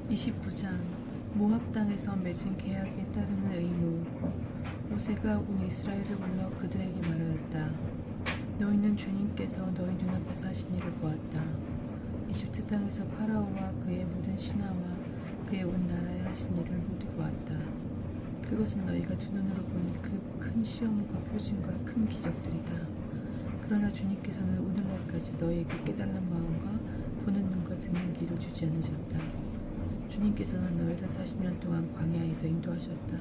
29장 모압 땅에서 맺은 계약에 따르는 의무. 모세가 온 이스라엘을 불러 그들에게 말하였다. 너희는 주님께서 너희 눈앞에서 하신 일을 보았다. 이집트 땅에서 파라오와 그의 모든 신하와 그의 온 나라에 하신 일을 모두 보았다. 그것은 너희가 두 눈으로 본 그 큰 시험과 표징과 큰 기적들이다. 그러나 주님께서는 오늘날까지 너희에게 깨달은 마음과 보는 눈과 듣는 귀를 주지 않으셨다. 주님께서는 너희를 40년 동안 광야에서 인도하셨다.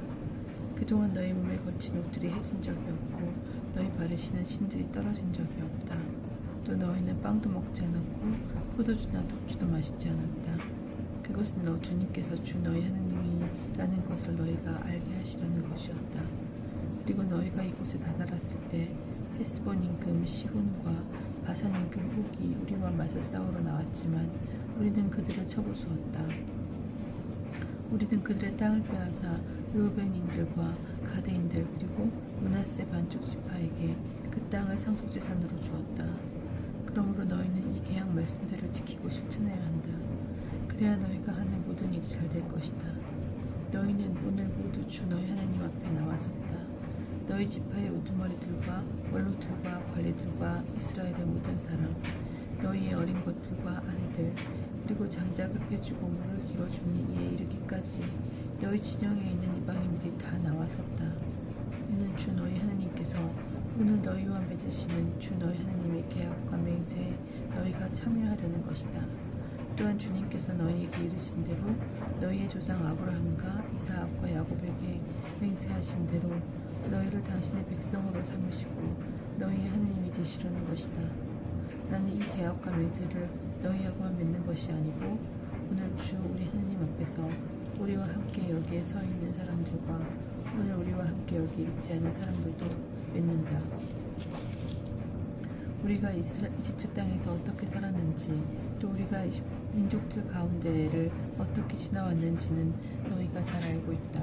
그동안 너희 몸에 걸친 옷들이 해진 적이 없고 너희 발에 신은 신들이 떨어진 적이 없다. 또 너희는 빵도 먹지 않았고 포도주나 독주도 마시지 않았다. 그것은 너 주님께서 주 너희 하나님이라는 것을 너희가 알게 하시라는 것이었다. 그리고 너희가 이곳에 다다랐을 때 헤스본 임금 시혼과 바산 임금 옥이 우리와 맞서 싸우러 나왔지만 우리는 그들을 쳐부수었다. 우리는 그들의 땅을 빼앗아 르우벤인들과 가드인들 그리고 므낫세 반쪽 지파에게 그 땅을 상속재산으로 주었다. 그러므로 너희는 이 계약 말씀들을 지키고 실천해야 한다. 그래야 너희가 하는 모든 일이 잘 될 것이다. 너희는 오늘 모두 주 너희 하나님 앞에 나와섰다. 너희 지파의 우두머리들과 원로들과 관리들과 이스라엘의 모든 사람, 너희의 어린 것들과 아내들, 그리고 장작을 빼주고 물을 길어주니 이에 이르기까지 너희 진영에 있는 이방인들이 다 나와섰다. 이는 주 너희 하나님께서 오늘 너희와 맺으시는 주 너희 하나님의 계약과 맹세에 너희가 참여하려는 것이다. 또한 주님께서 너희에게 이르신 대로 너희의 조상 아브라함과 이삭과 야곱에게 맹세하신 대로 너희를 당신의 백성으로 삼으시고 너희의 하나님이 되시려는 것이다. 나는 이 계약과 맹세를 너희하고만 맺는 것이 아니고 오늘 주 우리 하나님 앞에서 우리와 함께 여기에 서 있는 사람들과 오늘 우리와 함께 여기 있지 않은 사람들도 맺는다. 우리가 이집트 땅에서 어떻게 살았는지 또 우리가 민족들 가운데를 어떻게 지나왔는지는 너희가 잘 알고 있다.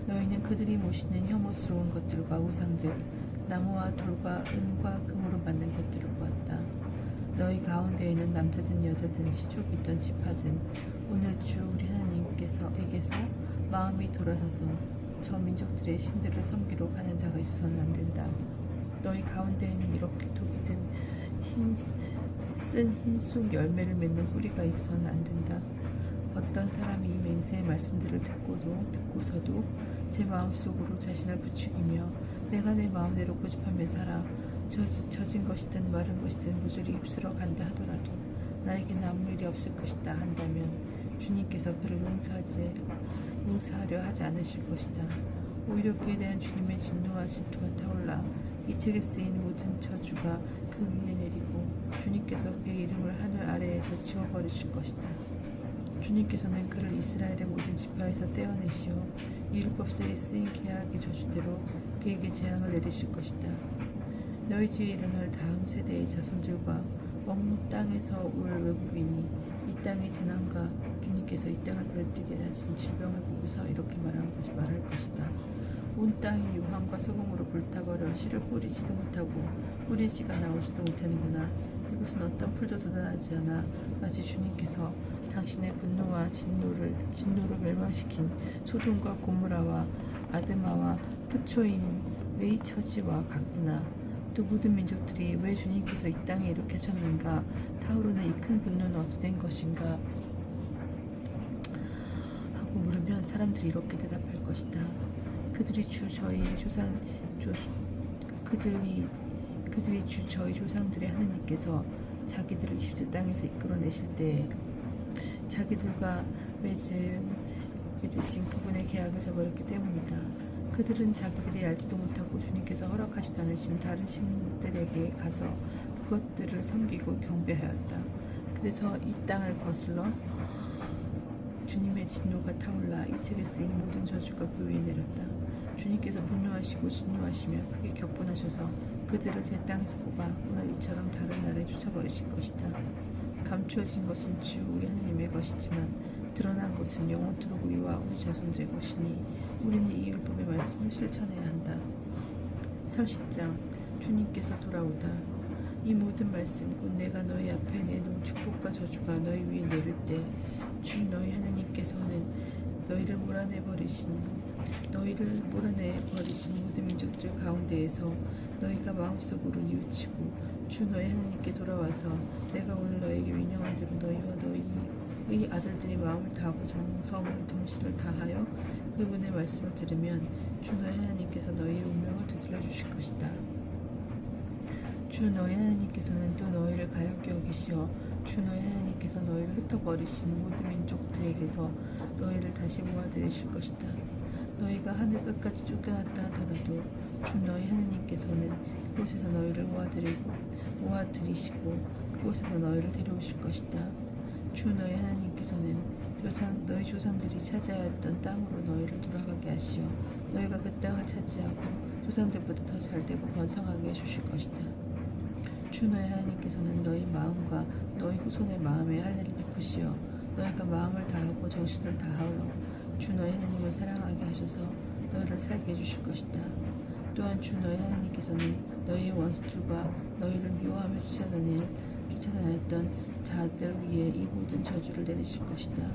너희는 그들이 모시는 혐오스러운 것들과 우상들, 나무와 돌과 은과 금으로 만든 것들을 보았다. 너희 가운데에는 남자든 여자든 시족이든 지파든 오늘 주 우리 하나님께서에게서 마음이 돌아서서 저 민족들의 신들을 섬기러 가는 자가 있어서는 안 된다. 너희 가운데에는 이렇게 독이 든 쓴 흰쑥 열매를 맺는 뿌리가 있어서는 안 된다. 어떤 사람이 이 맹세의 말씀들을 듣고서도 제 마음속으로 자신을 부추기며 내가 내 마음대로 고집하며 살아 젖은 것이든 마른 것이든 무조리 휩쓸어 간다 하더라도 나에게는 아무 일이 없을 것이다 한다면 주님께서 그를 용서하려 하지 않으실 것이다. 오히려 그에 대한 주님의 진노와 질투가 타올라 이 책에 쓰인 모든 저주가 그 위에 내리고 주님께서 그의 이름을 하늘 아래에서 지워버리실 것이다. 주님께서는 그를 이스라엘의 모든 지파에서 떼어내시어 이 율법서에 쓰인 계약의 저주대로 그에게 재앙을 내리실 것이다. 너희 뒤에 일어날 다음 세대의 자손들과 먹는 땅에서 올 외국인이 이 땅의 재난과 주님께서 이 땅을 별뜨게 하신 질병을 보고서 이렇게 말할 것이다. 온 땅이 유황과 소금으로 불타버려 씨를 뿌리지도 못하고 뿌린 씨가 나오지도 못하는구나. 이곳은 어떤 풀도 돋아나지 않아 마치 주님께서 당신의 분노와 진노로 멸망시킨 소돔과 고무라와 아드마와 푸초임의 처지와 같구나. 또 모든 민족들이 왜 주님께서 이 땅에 이렇게 하셨는가? 타오르는 이 큰 분노는 어찌 된 것인가? 하고 물으면 사람들이 이렇게 대답할 것이다. 그들이 주 저희 조상들의 하나님께서 자기들을 이집트 땅에서 이끌어내실 때 자기들과 맺으신 그분의 계약을 저버렸기 때문이다. 그들은 자기들이 알지도 못하고 주님께서 허락하지도 않으신 다른 신들에게 가서 그것들을 섬기고 경배하였다. 그래서 이 땅을 거슬러 주님의 진노가 타올라 이 책에 쓰인 모든 저주가 그 위에 내렸다. 주님께서 분노하시고 진노하시며 크게 격분하셔서 그들을 제 땅에서 뽑아 오늘 이처럼 다른 나라에 쫓아버리실 것이다. 감추어진 것은 주 우리 하나님의 것이지만 드러난 것은 영원토록 우리와 우리 자손들의 것이니 우리는 이 율법의 말씀을 실천해야 한다. 30장 주님께서 돌아오다. 이 모든 말씀 곧 내가 너희 앞에 내놓은 축복과 저주가 너희 위에 내릴 때 주 너희 하나님께 주님께서는 너희를 몰아내 버리신 모든 민족들 가운데에서 너희가 마음속으로 뉘우치고 주 너희 하나님께 돌아와서 내가 오늘 너희에게 명령한 대로 너희와 너희의 아들들이 마음을 다하고 정성을 정신을 다하여 그분의 말씀을 들으면 주 너희 하나님께서 너희의 운명을 되돌려 주실 것이다. 주 너희 하나님께서는 또 너희를 가볍게 여기시어 주 너희 하나님께서 너희를 흩어버리신 모든 민족들에게서 너희를 다시 모아들이실 것이다. 너희가 하늘 끝까지 쫓겨났다 하더라도 주 너희 하나님께서는 그곳에서 너희를 모아들이시고 그곳에서 너희를 데려오실 것이다. 주 너희 하나님께서는 너희 조상들이 차지하였던 땅으로 너희를 돌아가게 하시어 너희가 그 땅을 차지하고 조상들보다 더 잘되고 번성하게 해주실 것이다. 주 너희 하나님께서는 너희 마음과 너희 후손의 마음에 할례를 베푸시어 너희가 마음을 다하고 정신을 다하여 주 너희 하나님을 사랑하게 하셔서 너희를 살게 해주실 것이다. 또한 주 너희 하나님께서는 너희의 원수들과 너희를 미워하며 쫓아다녔던 자들 위에 이 모든 저주를 내리실 것이다.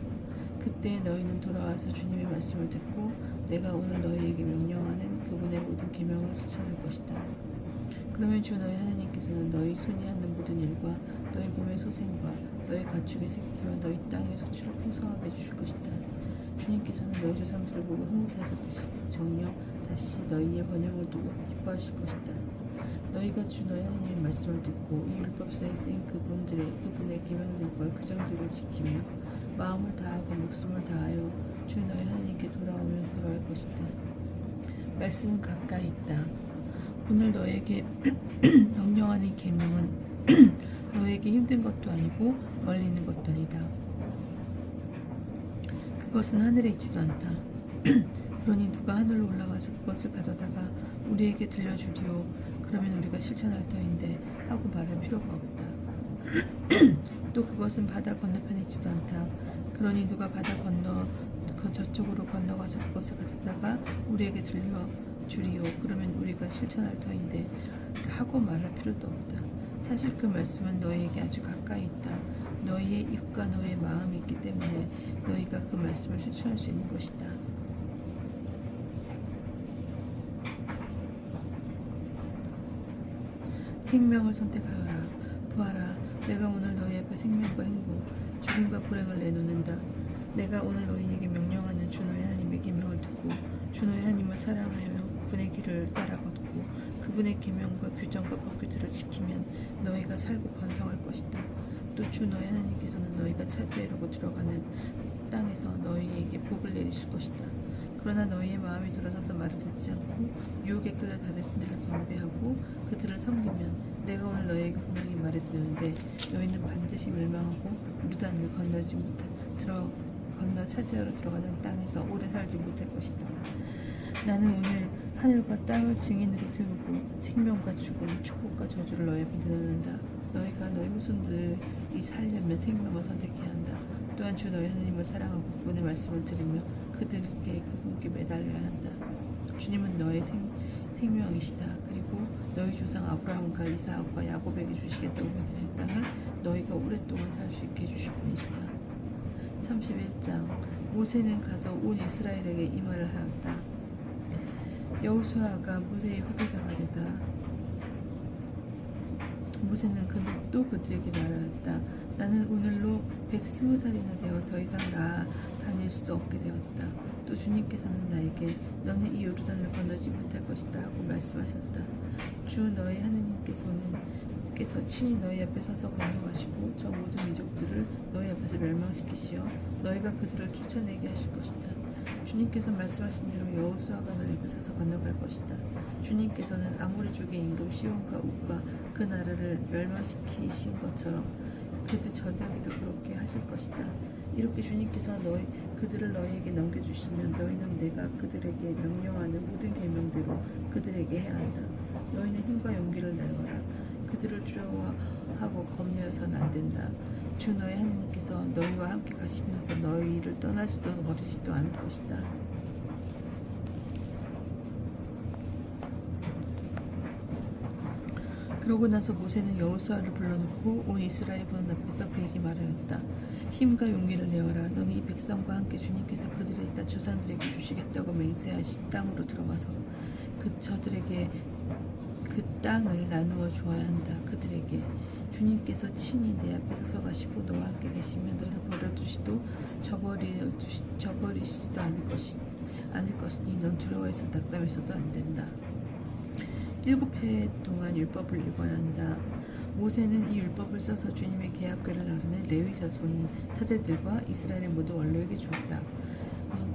그때 너희는 돌아와서 주님의 말씀을 듣고 내가 오늘 너희에게 명령하는 그분의 모든 계명을 실천할 것이다. 그러면 주 너희 하나님께서는 너희 손이 하는 모든 일과 너희 몸의 소생과 너희 가축의 새끼와 너희 땅의 소출을 풍성하게 해주실 것이다. 주님께서는 너희 조상들을 보고 흥분하셨듯이 정녕 다시 너희의 번영을 두고 기뻐하실 것이다. 너희가 주 너희 하나님의 말씀을 듣고 이 율법서에 쓰인 그분의 계명들과 규정들을 지키며 마음을 다하고 목숨을 다하여 주 너희 하나님께 돌아오면 그러할 것이다. 말씀은 가까이 있다. 오늘 너에게 명령하는 이 계명은 너에게 힘든 것도 아니고 멀리 있는 것도 아니다. 그것은 하늘에 있지도 않다. 그러니 누가 하늘로 올라가서 그것을 가져다가 우리에게 들려주리오. 그러면 우리가 실천할 터인데 하고 말할 필요가 없다. 또 그것은 바다 건너편에 있지도 않다. 그러니 누가 바다 저쪽으로 건너가서 그것을 가져다가 우리에게 들려주리오. 그러면 우리가 실천할 터인데 하고 말할 필요도 없다. 사실 그 말씀은 너희에게 아주 가까이 있다. 너희의 입과 너희의 마음이 있기 때문에 너희가 그 말씀을 실천할 수 있는 것이다. 생명을 선택하여라. 보아라, 내가 오늘 너희 앞에 생명과 행복, 죽음과 불행을 내놓는다. 내가 오늘 너희에게 명령하는 주 너희 하나님의 계명을 듣고 주 너희 하나님을 사랑하여 그분의 길을 따라 걷고 그분의 계명과 규정과 법규들을 지키면 너희가 살고 번성할 것이다. 또 주 너희 하나님께서는 너희가 차지하려고 들어가는 땅에서 너희에게 복을 내리실 것이다. 그러나 너희의 마음이 돌아서서 말을 듣지 않고 유혹에 끌려 다른 신들을 경배하고 그들을 섬기면 내가 오늘 너희에게 분명히 말해드리는데 너희는 반드시 멸망하고 요르단을 건너 차지하러 들어가는 땅에서 오래 살지 못할 것이다. 나는 오늘 하늘과 땅을 증인으로 세우고 생명과 죽음, 축복과 저주를 너희 앞에 내놓는다. 너희가 너희 후손들이 살려면 생명을 선택해야 한다. 또한 주 너희 하나님을 사랑하고 그분의 말씀을 들으며 그분께 매달려야 한다. 주님은 너의 생명이시다. 그리고 너희 조상 아브라함과 이삭과 야곱에게 주시겠다고 맺으신 땅을 너희가 오랫동안 살 수 있게 해주실 분이시다. 31장 모세는 가서 온 이스라엘에게 이 말을 하였다. 여호수아가 모세의 후계자가 되다. 모세는 또 그들에게 말하였다. 나는 오늘로 120살이나 되어 더 이상 다닐 수 없게 되었다. 또 주님께서는 나에게 너는 이 요르단을 건너지 못할 것이다 하고 말씀하셨다. 주 너희 하나님께서 친히 너희 앞에 서서 건너가시고 저 모든 민족들을 너희 앞에서 멸망시키시어 너희가 그들을 쫓아내게 하실 것이다. 주님께서 말씀하신 대로 여호수아가 너희 앞에 서서 건너갈 것이다. 주님께서는 아모리 족의 임금 시온과 옥과 그 나라를 멸망시키신 것처럼 그들 저들에게도 그렇게 하실 것이다. 이렇게 주님께서 그들을 너희에게 넘겨주시면 너희는 내가 그들에게 명령하는 모든 계명대로 그들에게 해야 한다. 너희는 힘과 용기를 내어라. 그들을 두려워하고 겁내어서는 안 된다. 주 너희 하나님께서 너희와 함께 가시면서 너희를 떠나지도 버리지도 않을 것이다. 그러고 나서 모세는 여호수아를 불러놓고 온 이스라엘 보는 앞에서 그에게 말하였다. 힘과 용기를 내어라. 너는 이 백성과 함께 주님께서 그들의 땅 조상들에게 주시겠다고 맹세하신 땅으로 들어가서 저들에게 그 땅을 나누어 주어야 한다. 그들에게 주님께서 친히 내 앞에 서서 가시고 너와 함께 계시며 너를 버려두시도 저버리시지도 않을 것이니 넌 두려워해서 낙담해서도 안 된다. 7해 동안 율법을 읽어야 한다. 모세는 이 율법을 써서 주님의 계약궤를 나르는 레위 자손 사제들과 이스라엘의 모두 원로에게 주었다.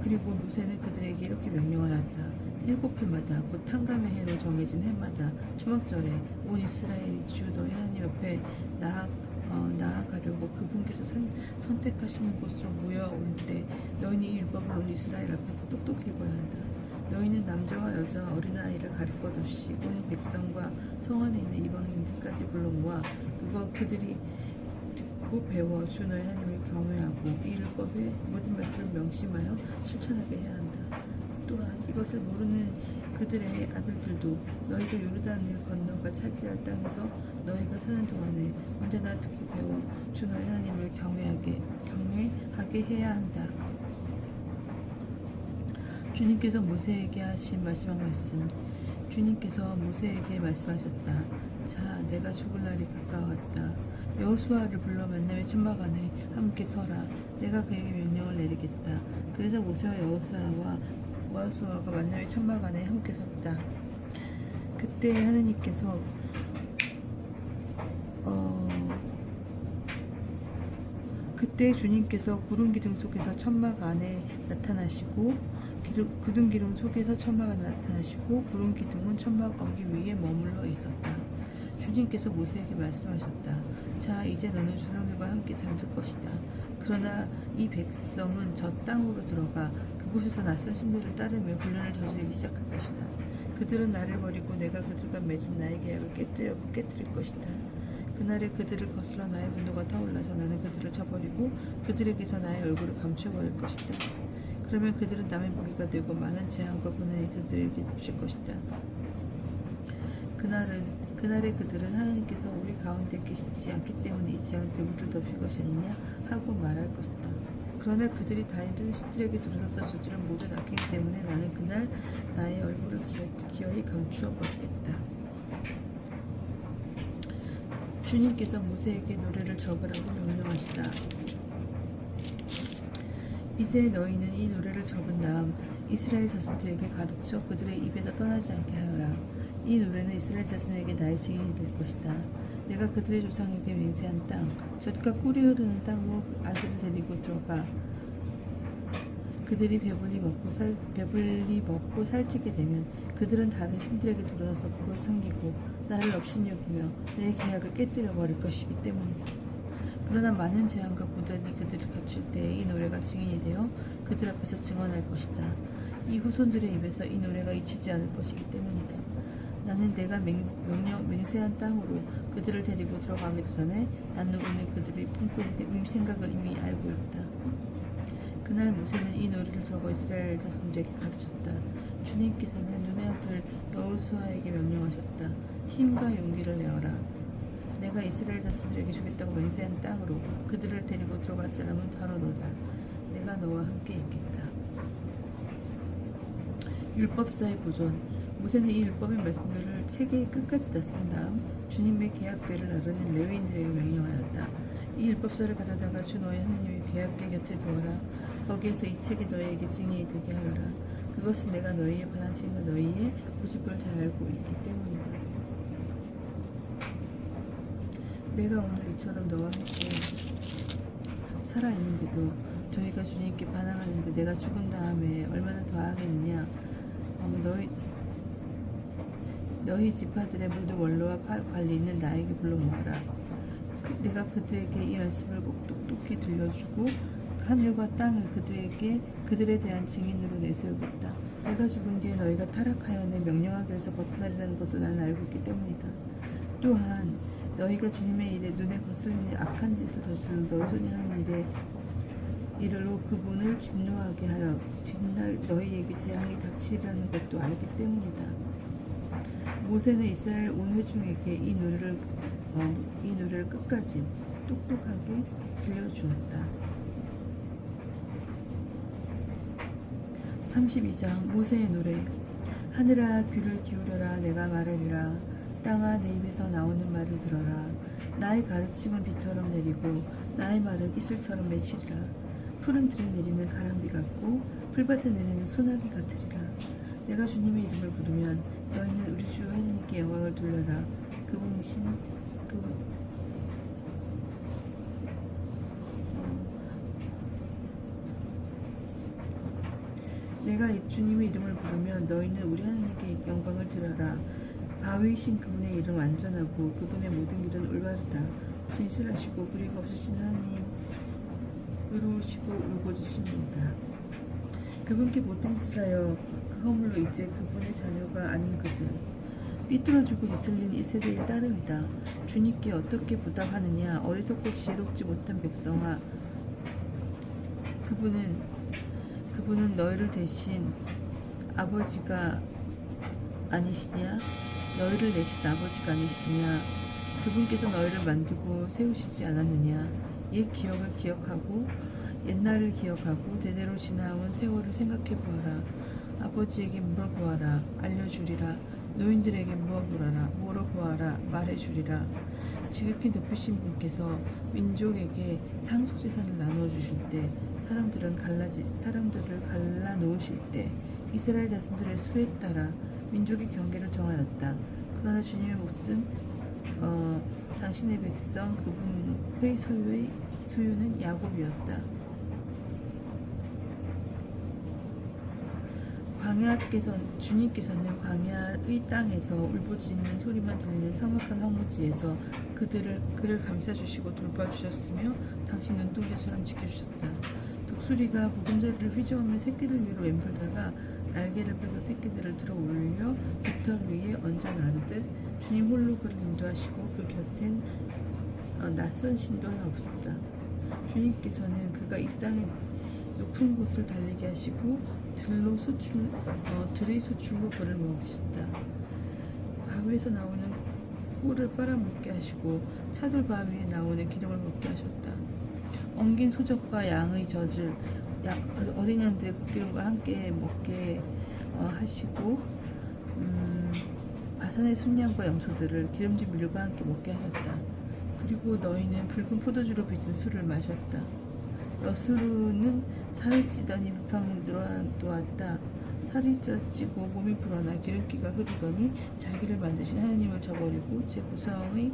그리고 모세는 그들에게 이렇게 명령하였다. 7해마다 곧 한감의 해로 정해진 해마다 초막절에 온 이스라엘이 주 너희 하나님 옆에 나아가려고 그분께서 선택하시는 곳으로 모여올 때 너희는 이 율법을 온 이스라엘 앞에서 똑똑히 읽어야 한다. 너희는 남자와 여자 어린아이를 가릴 것 없이 온 백성과 성 안에 있는 이방인들까지 불러 모아 그들이 듣고 배워 주 너희 하나님을 경외하고 이 율법의 모든 말씀을 명심하여 실천하게 해야 한다. 또한 이것을 모르는 그들의 아들들도 너희가 요르단을 건너가 차지할 땅에서 너희가 사는 동안에 언제나 듣고 배워 주 너희 하나님을 경외하게 해야 한다. 주님께서 모세에게 하신 마지막 말씀. 주님께서 모세에게 말씀하셨다. 자, 내가 죽을 날이 가까웠다. 여호수아를 불러 만남의 천막 안에 함께 서라. 내가 그에게 명령을 내리겠다. 그래서 모세와 여호수아가 만남의 천막 안에 함께 섰다. 그때 하느님께서 그때 주님께서 구름 기둥 속에서 천막 안에 나타나시고 구름 기둥 속에서 천막 안에 나타나시고 구름 기둥은 천막 어기 위에 머물러 있었다. 주님께서 모세에게 말씀하셨다. 자, 이제 너는 조상들과 함께 잠들 것이다. 그러나 이 백성은 저 땅으로 들어가 그곳에서 낯선 신들을 따르며 불륜을 저지르기 시작할 것이다. 그들은 나를 버리고 내가 그들과 맺은 나의 계약을 깨뜨릴 것이다. 그날에 그들을 거슬러 나의 분노가 타올라서 나는 그들을 쳐버리고 그들에게서 나의 얼굴을 감춰버릴 것이다. 그러면 그들은 남의 무기가 되고 많은 재앙과 고난이 그들에게 덮칠 것이다. 그날에 그들은 하나님께서 우리 가운데 계시지 않기 때문에 이 재앙들이 우리를 덮일 것이 아니냐 하고 말할 것이다. 그러나 그들이 다 힘든 신들에게 들어서서 저주를 모두 낚이기 때문에 나는 그날 나의 얼굴을 기어이 감추어 버리겠다. 주님께서 모세에게 노래를 적으라고 명령하시다. 이제 너희는 이 노래를 적은 다음 이스라엘 자손들에게 가르쳐 그들의 입에서 떠나지 않게 하여라. 이 노래는 이스라엘 자손에게 나의 증인이 될 것이다. 내가 그들의 조상에게 맹세한 땅, 젖과 꿀이 흐르는 땅으로 아들을 데리고 들어가 그들이 배불리 먹고 살찌게 되면 그들은 다른 신들에게 돌아서서 그것을 섬기고 나를 업신여기며 내 계약을 깨뜨려 버릴 것이기 때문이다. 그러나 많은 재앙과 고난이 그들을 겹칠 때 이 노래가 증인이 되어 그들 앞에서 증언할 것이다. 이 후손들의 입에서 이 노래가 잊히지 않을 것이기 때문이다. 나는 내가 맹세한 땅으로 그들을 데리고 들어가기도 전에 나는 오늘 그들이 품고 있는 생각을 이미 알고 있다. 그날 모세는 이 노래를 적어 이스라엘 자손들에게 가르쳤다. 주님께서는 눈의 아들 여호수아에게 명령하셨다. 힘과 용기를 내어라. 내가 이스라엘 자손들에게 주겠다고 맹세한 땅으로 그들을 데리고 들어갈 사람은 바로 너다. 내가 너와 함께 있겠다. 율법사의 보존. 모세는 이 율법의 말씀들을 세계의 끝까지 다 쓴 다음 주님의 계약궤를 나르는 레위인들에게 명령하였다. 이 율법서를 가져다가 주 너의 하나님의 계약궤 곁에 두어라. 거기에서 이 책이 너희에게 증인이 되게 하여라. 그것은 내가 너희의 반항심과 너희의 고집을 잘 알고 있기 때문이다. 내가 오늘 이처럼 너와 함께 살아있는데도 저희가 주님께 반항하는데 내가 죽은 다음에 얼마나 더 하겠느냐. 너희 지파들의 모두 원로와 관리는 나에게 불러 모아라. 내가 그들에게 이 말씀을 꼭 똑똑히 들려주고 하늘과 땅을 그들에 대한 증인으로 내세우겠다. 내가 죽은 뒤에 너희가 타락하여 내 명령하기에서 벗어나리라는 것을 나는 알고 있기 때문이다. 또한 너희가 주님의 일에 눈에 거슬리는 악한 짓을 저질러 너희 손이 하는 일로 그분을 진노하게 하여 뒷날 너희에게 재앙이 닥치리라는 것도 알기 때문이다. 모세는 이스라엘 온 회중에게 이 노래를 끝까지 똑똑하게 들려주었다. 32장 모세의 노래. 하늘아 귀를 기울여라. 내가 말하리라. 땅아 내 입에서 나오는 말을 들어라. 나의 가르침은 비처럼 내리고 나의 말은 이슬처럼 맺히리라. 푸른 들에 내리는 가랑비 같고 풀밭에 내리는 소나기 같으리라. 내가 주님의 이름을 부르면 너희는 우리 주 하나님께 영광을 돌려라. 그분이신 그분 내가 주님의 이름을 부르면 너희는 우리 하나님께 영광을 드려라. 바위이신 그분의 이름 완전하고 그분의 모든 길은 올바르다. 진실하시고 불의가 없으신 하나님 의로우시고 울고주십니다. 그분께 못된 짓을 하여 그 허물로 이제 그분의 자녀가 아닌 그들 삐뚤어지고 뒤틀린 이 세대의 따름이다. 주님께 어떻게 보답하느냐. 어리석고 지혜롭지 못한 백성아, 그분은 너희를 대신 아버지가 아니시냐? 너희를 내신 아버지가 아니시냐? 그분께서 너희를 만들고 세우시지 않았느냐? 옛 기억을 기억하고 옛날을 기억하고 대대로 지나온 세월을 생각해 보아라. 아버지에게 물어보아라. 알려주리라. 노인들에게 물어보아라. 말해주리라. 지극히 높으신 분께서 민족에게 상속재산을 나누어 주실 때 사람들을 갈라 놓으실 때 이스라엘 자손들의 수에 따라 민족의 경계를 정하였다. 그러나 주님의 몫은 당신의 백성 그분의 소유는 야곱이었다. 주님께서는 광야의 땅에서 울부짖는 소리만 들리는 삭막한 황무지에서 그를 감싸주시고 돌봐주셨으며 당신 눈동자처럼 지켜주셨다. 독수리가 보금자리를 휘저으며 새끼들 위로 맴돌다가 날개를 펴서 새끼들을 들어 올려 깃털 위에 얹어 나르듯 주님 홀로 그를 인도하시고 그 곁엔 낯선 신도 하나 없었다. 주님께서는 그가 이 땅의 높은 곳을 달리게 하시고 들의 소출로 그를 먹이셨다. 바위에서 나오는 꿀을 빨아먹게 하시고 차돌 바위에 나오는 기름을 먹게 하셨다. 엉긴 소적과 양의 젖을 어린 양들의 그 기름과 함께 먹게 하시고 바산의 순양과 염소들을 기름진 밀과 함께 먹게 하셨다. 그리고 너희는 붉은 포도주로 빚은 술을 마셨다. 여수르는 살을 찌더니 불평이 늘어놓았다. 살이 쪄지고 몸이 불어나 기름기가 흐르더니 자기를 만드신 하나님을 저버리고 제 구성의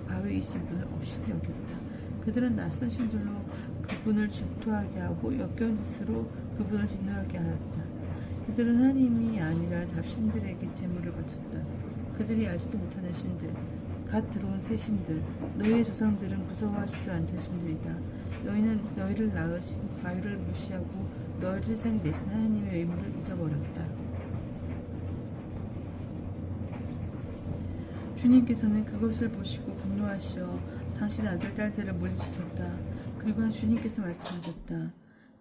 바위이신 분을 없이 여겼다. 그들은 낯선 신들로 그분을 질투하게 하고 역겨운 짓으로 그분을 진노하게 하였다. 그들은 하나님이 아니라 잡신들에게 제물을 바쳤다. 그들이 알지도 못하는 신들, 갓 들어온 새 신들, 너희의 조상들은 무서워하지도 않던 신들이다. 너희는 너희를 낳으신 바위를 무시하고 너희를 세상에 내신 하나님의 의무를 잊어버렸다. 주님께서는 그것을 보시고 분노하시어 당신 아들 딸들을 물리치셨다. 그리고 주님께서 말씀하셨다.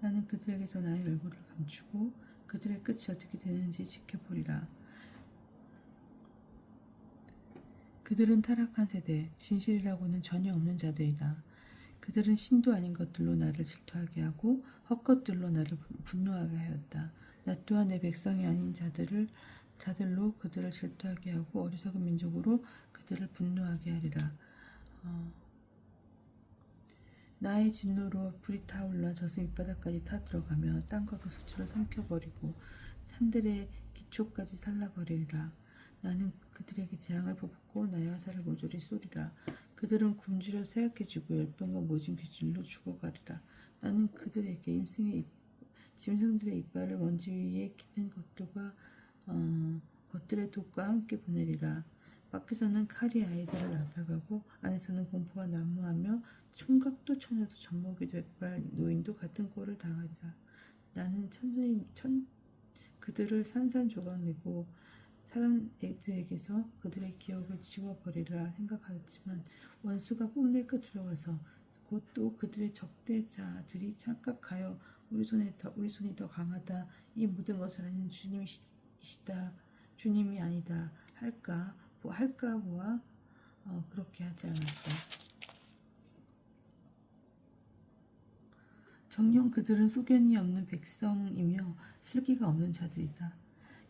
나는 그들에게서 나의 얼굴을 감추고 그들의 끝이 어떻게 되는지 지켜보리라. 그들은 타락한 세대, 진실이라고는 전혀 없는 자들이다. 그들은 신도 아닌 것들로 나를 질투하게 하고 헛것들로 나를 분노하게 하였다. 나 또한 내 백성이 아닌 자들로 그들을 질투하게 하고 어리석은 민족으로 그들을 분노하게 하리라. 나의 진노로 불이 타올라 저승 밑바닥까지 타들어가며 땅과 그 소출을 삼켜버리고 산들의 기초까지 살라버리리라. 나는 그들에게 재앙을 퍼붓고 나의 화살을 모조리 쏘리라. 그들은 굶주려 쇠약해지고 열병과 모진 귀질로 죽어가리라. 나는 그들에게 짐승들의 이빨을 먼지 위에 기는 것들의 독과 함께 보내리라. 밖에서는 칼이 아이들을 앗아가고 안에서는 공포가 난무하며 총각도 처녀도 젖먹이 될발 노인도 같은 꼴을 당하리라. 나는 그들을 산산조각내고 사람들에게서 그들의 기억을 지워버리라 생각하였지만 원수가 뽐낼까 두려워서 곧 또 그들의 적대자들이 착각하여 우리 손이 더 강하다. 이 모든 것을 아는 주님이 아니다 할까 보아 그렇게 하지 않았다. 정녕 그들은 소견이 없는 백성이며 실기가 없는 자들이다.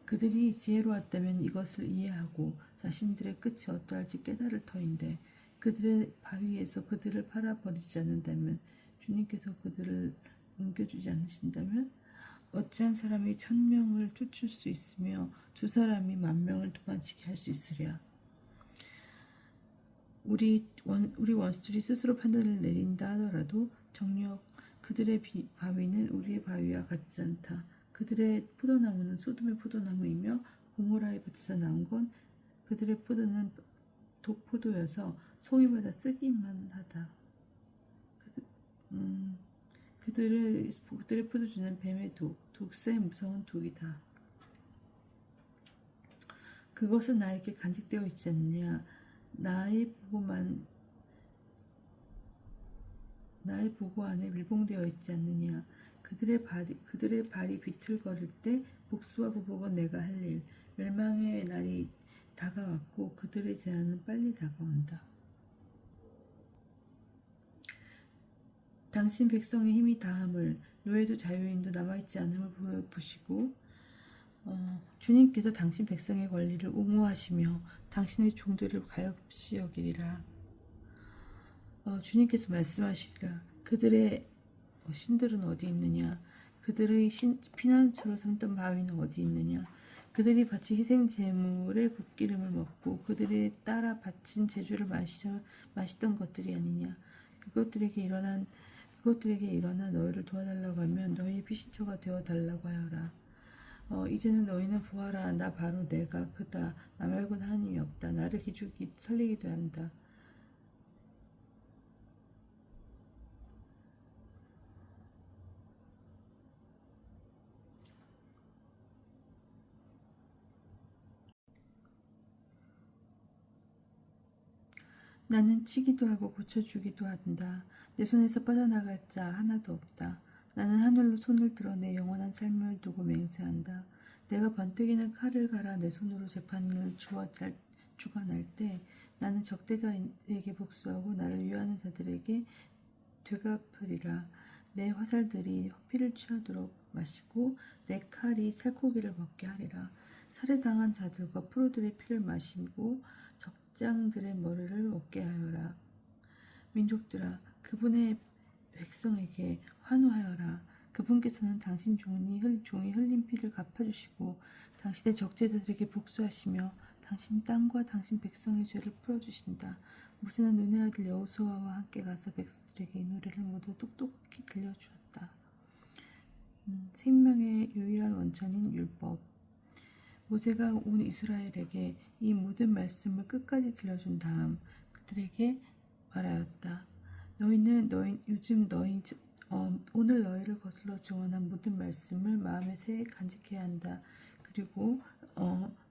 그들이 지혜로웠다면 이것을 이해하고 자신들의 끝이 어떠할지 깨달을 터인데 그들의 바위에서 그들을 팔아버리지 않는다면, 주님께서 그들을 옮겨주지 않으신다면 어찌한 사람이 1000명을 쫓을 수 있으며 2사람이 10,000명을 도망치게 할 수 있으랴. 우리 원수들이 스스로 판단을 내린다 하더라도 정녕 그들의 바위는 우리의 바위와 같지 않다. 그들의 포도나무는 소돔의 포도나무이며 고모라의 밭에서 나온 건 그들의 포도는 독포도여서 송이보다 쓰기만 하다. 그들의 포도주는 뱀의 독사의 무서운 독이다. 그것은 나에게 간직되어 있지 않느냐. 나의 보고 안에 밀봉되어 있지 않느냐. 그들의 발이 비틀거릴 때 복수와 보복은 내가 할 일. 멸망의 날이 다가왔고 그들의 제한은 빨리 다가온다. 당신 백성의 힘이 다함을, 노예도 자유인도 남아있지 않음을 보시고 주님께서 당신 백성의 권리를 옹호하시며 당신의 종들을 가엾이 여기리라. 주님께서 말씀하시리라. 그들의 신들은 어디 있느냐. 그들의 피난처로 삼던 바위는 어디 있느냐. 그들이 바친 희생 제물의 굿기름을 먹고 그들이 따라 바친 제주를 마시던 것들이 아니냐. 그것들에게 일어나 너희를 도와달라고 하면 너희의 피신처가 되어 달라고 하여라. 이제는 너희는 보아라. 나 바로 내가 그다. 나 말고는 하나님이 없다. 나를 살리기도 한다. 나는 치기도 하고 고쳐주기도 한다. 내 손에서 빠져나갈 자 하나도 없다. 나는 하늘로 손을 들어 내 영원한 삶을 두고 맹세한다. 내가 번뜩이는 칼을 갈아 내 손으로 재판을 주관할 때 나는 적대자에게 복수하고 나를 위하는 자들에게 되갚으리라. 내 화살들이 피를 취하도록 마시고 내 칼이 살코기를 먹게 하리라. 살해당한 자들과 프로들의 피를 마시고 적장들의 머리를 먹게 하여라. 민족들아, 그분의 백성에게 환호하여라. 그분께서는 당신 종이 흘린 피를 갚아주시고 당신의 적재자들에게 복수하시며 당신 땅과 당신 백성의 죄를 풀어주신다. 모세는 눈의 아들 여호수아와 함께 가서 백성들에게 이 노래를 모두 똑똑히 들려주었다. 생명의 유일한 원천인 율법. 모세가 온 이스라엘에게 이 모든 말씀을 끝까지 들려준 다음 그들에게 말하였다. 오늘 너희를 거슬러 증언한 모든 말씀을 마음에 새에 간직해야 한다. 그리고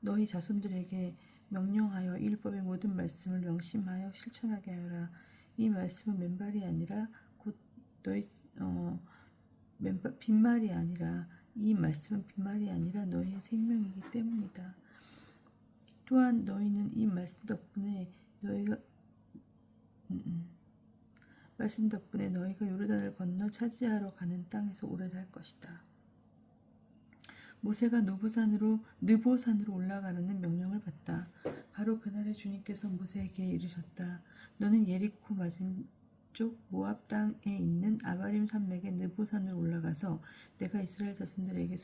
너희 자손들에게 명령하여 이 율법의 모든 말씀을 명심하여 실천하게 하여라. 이 말씀은 빈말이 아니라 이 말씀은 빈말이 아니라 너희의 생명이기 때문이다. 또한 너희는 이 말씀 덕분에 너희가 요르단을 건너 차지하러 가는 땅에서 오래 살 것이다. 모세가 느보산으로 올라가라는 명령을 받다. 바로 그날에 주님께서 모세에게 이르셨다. 너는 예리코 맞은쪽 모압 땅에 있는 아바림 산맥의 느보산으로 올라가서 내가 이스라엘 자손들에게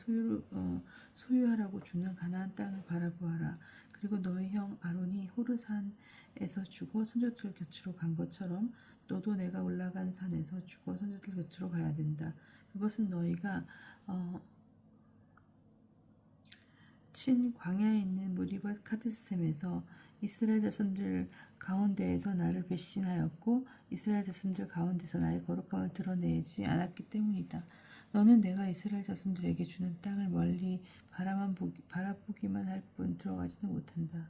소유하라고 주는 가나안 땅을 바라보아라. 그리고 너희 형 아론이 호르산에서 죽어 선조들 곁으로 간 것처럼 너도 내가 올라간 산에서 죽어 선조들 곁으로 가야 된다. 그것은 너희가 친 광야에 있는 무리밭 카데스셈에서 이스라엘 자손들 가운데에서 나를 배신하였고 이스라엘 자손들 가운데서 나의 거룩함을 드러내지 않았기 때문이다. 너는 내가 이스라엘 자손들에게 주는 땅을 멀리 바라보기만 할 뿐 들어가지는 못한다.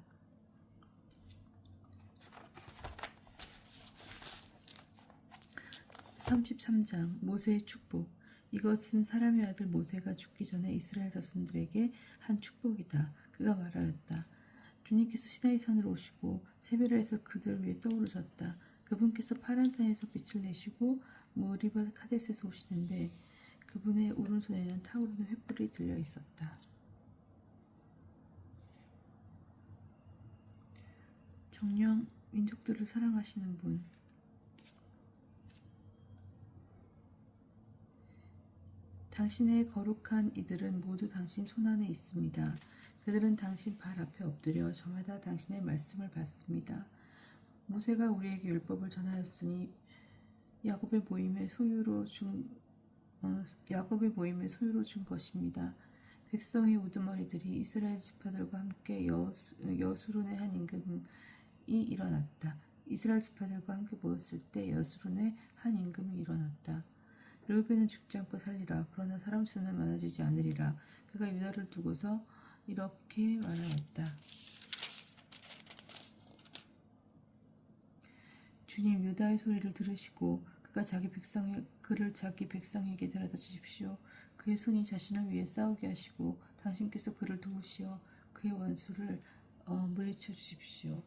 33장 모세의 축복. 이것은 사람의 아들 모세가 죽기 전에 이스라엘 자손들에게 한 축복이다. 그가 말하였다. 주님께서 시나이 산으로 오시고 세배를해서 그들 위에 떠오르셨다. 그분께서 파란 산에서 빛을 내시고 머리바 카데스에서 오시는데 그분의 오른손에는 타오르는 횃불이 들려 있었다. 정령 민족들을 사랑하시는 분. 당신의 거룩한 이들은 모두 당신 손안에 있습니다. 그들은 당신 발 앞에 엎드려 저마다 당신의 말씀을 받습니다. 모세가 우리에게 율법을 전하였으니 야곱의 모임의 소유로 준 것입니다. 백성의 우두머리들이 이스라엘 지파들과 함께 여수론의 한 임금이 일어났다. 이스라엘 지파들과 함께 모였을 때 여수론의 한 임금이 일어났다. 르우벤은 죽지 않고 살리라. 그러나 사람 수는 많아지지 않으리라. 그가 유다를 두고서 이렇게 말하였다. 주님, 유다의 소리를 들으시고 그를 자기 백성에게 데려다 주십시오. 그의 손이 자신을 위해 싸우게 하시고 당신께서 그를 도우시어 그의 원수를 물리쳐 주십시오.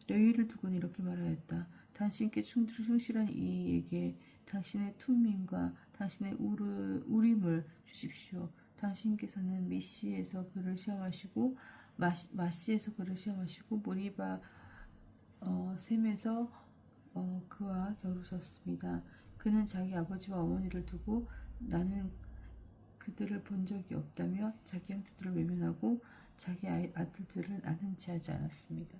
레위를 두고는 이렇게 말하였다. 당신께 충실한 이에게 당신의 툼밈과 당신의 우림을 주십시오. 당신께서는 미시에서 그를 시험하시고 마시에서 그를 시험하시고 모리바 셈에서 그와 겨루셨습니다. 그는 자기 아버지와 어머니를 두고 나는 그들을 본 적이 없다며 자기 형제들을 외면하고 자기 아들들을 나는지 하지 않았습니다.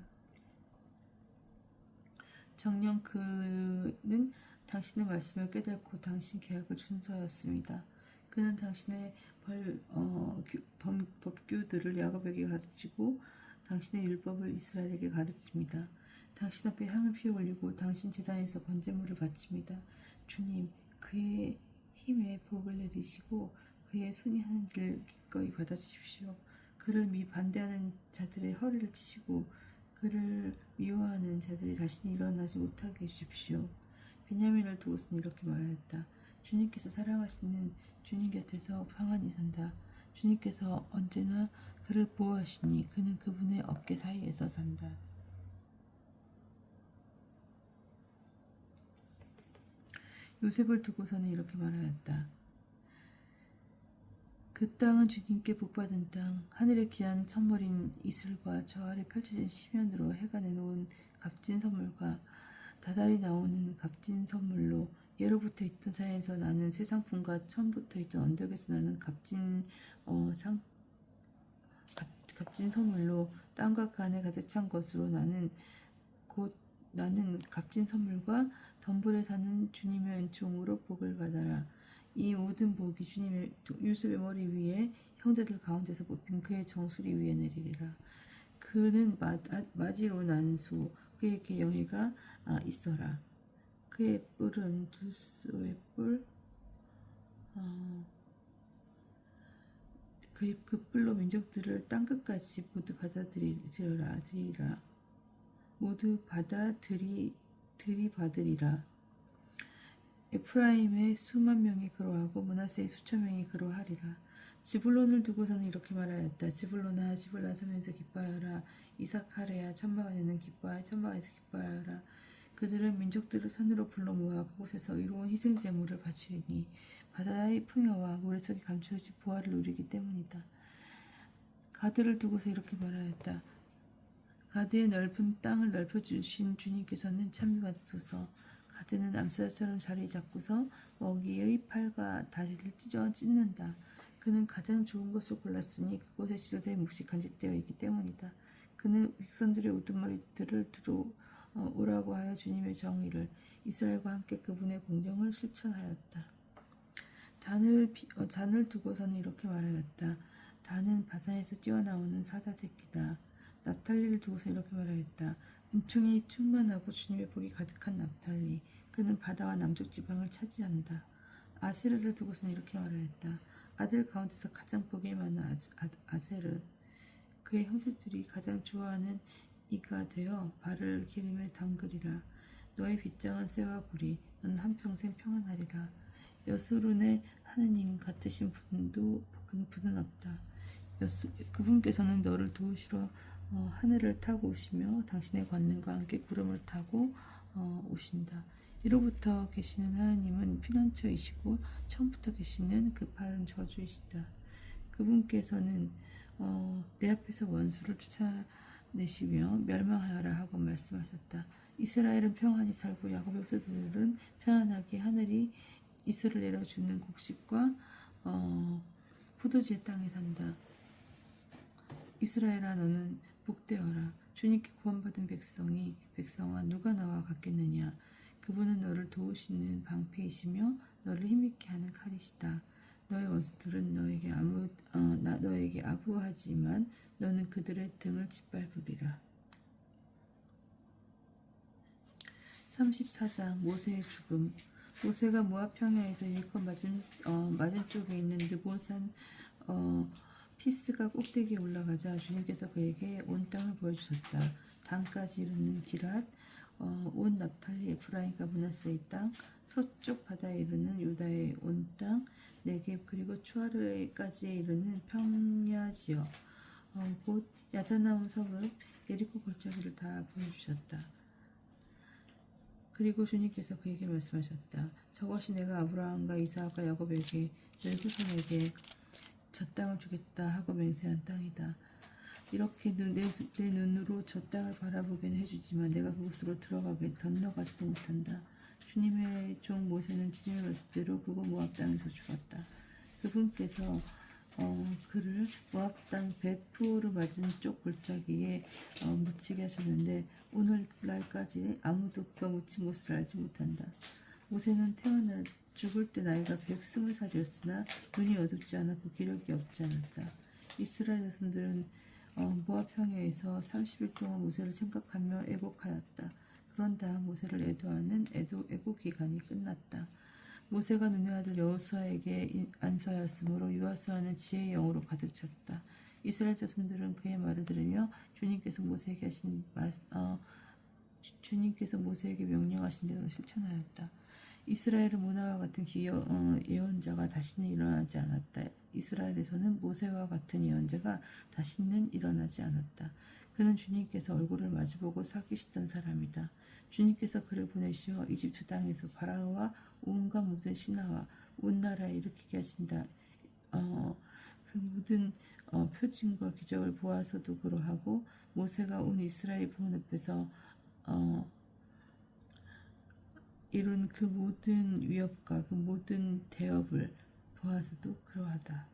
정녕 그는 당신의 말씀을 깨닫고 당신 계약을 준수하였습니다. 그는 당신의 법규들을 야곱에게 가르치고 당신의 율법을 이스라엘에게 가르칩니다. 당신 앞에 향을 피워 올리고 당신 제단에서 번제물을 바칩니다. 주님, 그의 힘에 복을 내리시고 그의 손이 하는 일을 기꺼이 받아주십시오. 그를 반대하는 자들의 허리를 치시고 그를 미워하는 자들이 다시는 일어나지 못하게 해주십시오. 베냐민을 두고서는 이렇게 말하였다. 주님께서 사랑하시는 주님 곁에서 평안히 산다. 주님께서 언제나 그를 보호하시니 그는 그분의 어깨 사이에서 산다. 요셉을 두고서는 이렇게 말하였다. 그 땅은 주님께 복받은 땅, 하늘의 귀한 선물인 이슬과 저 아래 펼쳐진 시면으로 해가 내놓은 값진 선물과 다달이 나오는 값진 선물로 예로부터 있던 산에서 나는 새 상품과 처음부터 있던 언덕에서 나는 값진 선물로 땅과 그 안에 가득 찬 것으로 나는 값진 선물과 덤불에 사는 주님의 은총으로 복을 받아라. 이 모든 복이 주님의 요셉의 머리 위에 형제들 가운데서 뽑힌 그의 정수리 위에 내리리라. 그는 마지로 난수 그에게 영예가 있어라. 그의 뿔은 불소의 뿔 그 뿔로 민족들을 땅끝까지 모두 들이받으리라. 에프라임의 수만 명이 그로하고 므낫세의 수천 명이 그로하리라. 지불론을 두고서는 이렇게 말하였다. 지불론아, 집을 나서면서 기뻐하여라. 이삭하랴, 천막안에는 기뻐하여 천막안에서 기뻐하여라. 그들은 민족들을 산으로 불러 모아 그곳에서 의로운 희생 제물을 바치리니 바다의 풍요와 모래속에 감추어진 부활을 누리기 때문이다. 가드를 두고서 이렇게 말하였다. 가드의 넓은 땅을 넓혀주신 주님께서는 참여받으소서. 가드는 암사자처럼 자리 잡고서 먹이의 팔과 다리를 찢는다. 그는 가장 좋은 것을 골랐으니 그곳에 지도자의 몫이 간직되어 있기 때문이다. 그는 백성들의 우두머리들을 오라고 하여 주님의 정의를 이스라엘과 함께 그분의 공정을 실천하였다. 단을 두고서는 이렇게 말하였다. 단은 바산에서 뛰어나오는 사자 새끼다. 납탈리를 두고서 이렇게 말하였다. 은총이 충만하고 주님의 복이 가득한 납탈리. 그는 바다와 남쪽 지방을 차지한다. 아세르를 두고서는 이렇게 말하였다. 아들 가운데서 가장 복이 많은 아세르. 그의 형제들이 가장 좋아하는 이가 되어 발을 기름에 담그리라. 너의 빗장은 쇠와 구리. 너는 한평생 평안하리라. 여수론의 하느님 같으신 분은 없다. 그분께서는 너를 도우시러 하늘을 타고 오시며 당신의 관능과 함께 구름을 타고 오신다. 이로부터 계시는 하나님은 피난처이시고 처음부터 계시는 그 바른 저주이시다. 그분께서는 내 앞에서 원수를 쫓아내시며 멸망하여라 하고 말씀하셨다. 이스라엘은 평안히 살고 야곱의 후손들은 평안하게 하늘이 이슬을 내려주는 곡식과 포도주의 땅에 산다. 이스라엘아 너는 복되어라. 주님께 구원받은 백성아 누가 나와 같겠느냐. 그분은 너를 도우시는 방패이시며 너를 힘있게 하는 칼이시다. 너의 원수들은 너에게 아부하지만 너는 그들의 등을 짓밟으리라. 34장 모세의 죽음. 모세가 모압 평야에서 일껏 맞은 쪽에 있는 느보산 피스가 꼭대기에 올라가자 주님께서 그에게 온 땅을 보여주셨다. 단까지 이르는 기랏, 온 납탈리, 에프라임과 므낫세의 땅, 서쪽 바다에 이르는 유다의 온 땅, 네겝 그리고 추아르까지에 이르는 평야 지역, 곧 야다나온 성읍, 예리코 골짜기를 다 보여주셨다. 그리고 주님께서 그에게 말씀하셨다. 저것이 내가 아브라함과 이삭과 야곱에게 너희 후손에게 저 땅을 주겠다 하고 맹세한 땅이다. 이렇게 내 눈으로 저 땅을 바라보게는 해주지만 내가 그곳으로 건너가지도 못한다. 주님의 종 모세는 주님의 말씀대로 그곳 모압 땅에서 죽었다. 그분께서 그를 모압 땅 벳푸어르 맞은 쪽 골짜기에 묻히게 하셨는데 오늘날까지 아무도 그가 묻힌 곳을 알지 못한다. 모세는 태어나 죽을 때 나이가 120살이었으나 눈이 어둡지 않았고 기력이 없지 않았다. 이스라엘 자손들은 모압 평야에서 30일 동안 모세를 생각하며 애곡하였다. 그런 다음 모세를 애도하는 애곡 기간이 끝났다. 모세가 눈의 아들 여호수아에게 안수하였으므로 여호수아는 지혜의 영으로 가득 찼다. 이스라엘 자손들은 그의 말을 들으며 주님께서 모세에게 명령하신 대로 실천하였다. 이스라엘은 모나와 같은 예언자가 다시는 일어나지 않았다. 이스라엘에서는 모세와 같은 예언자가 다시는 일어나지 않았다. 그는 주님께서 얼굴을 마주보고 사귀시던 사람이다. 주님께서 그를 보내시어 이집트 땅에서 바라오와 온갖 모든 신하와 온 나라에 일으키게 하신다. 그 모든 표징과 기적을 보아서도 그러하고 모세가 온 이스라엘 보는 앞에서 이룬 그 모든 위협과 그 모든 대업을 보아서도 그러하다.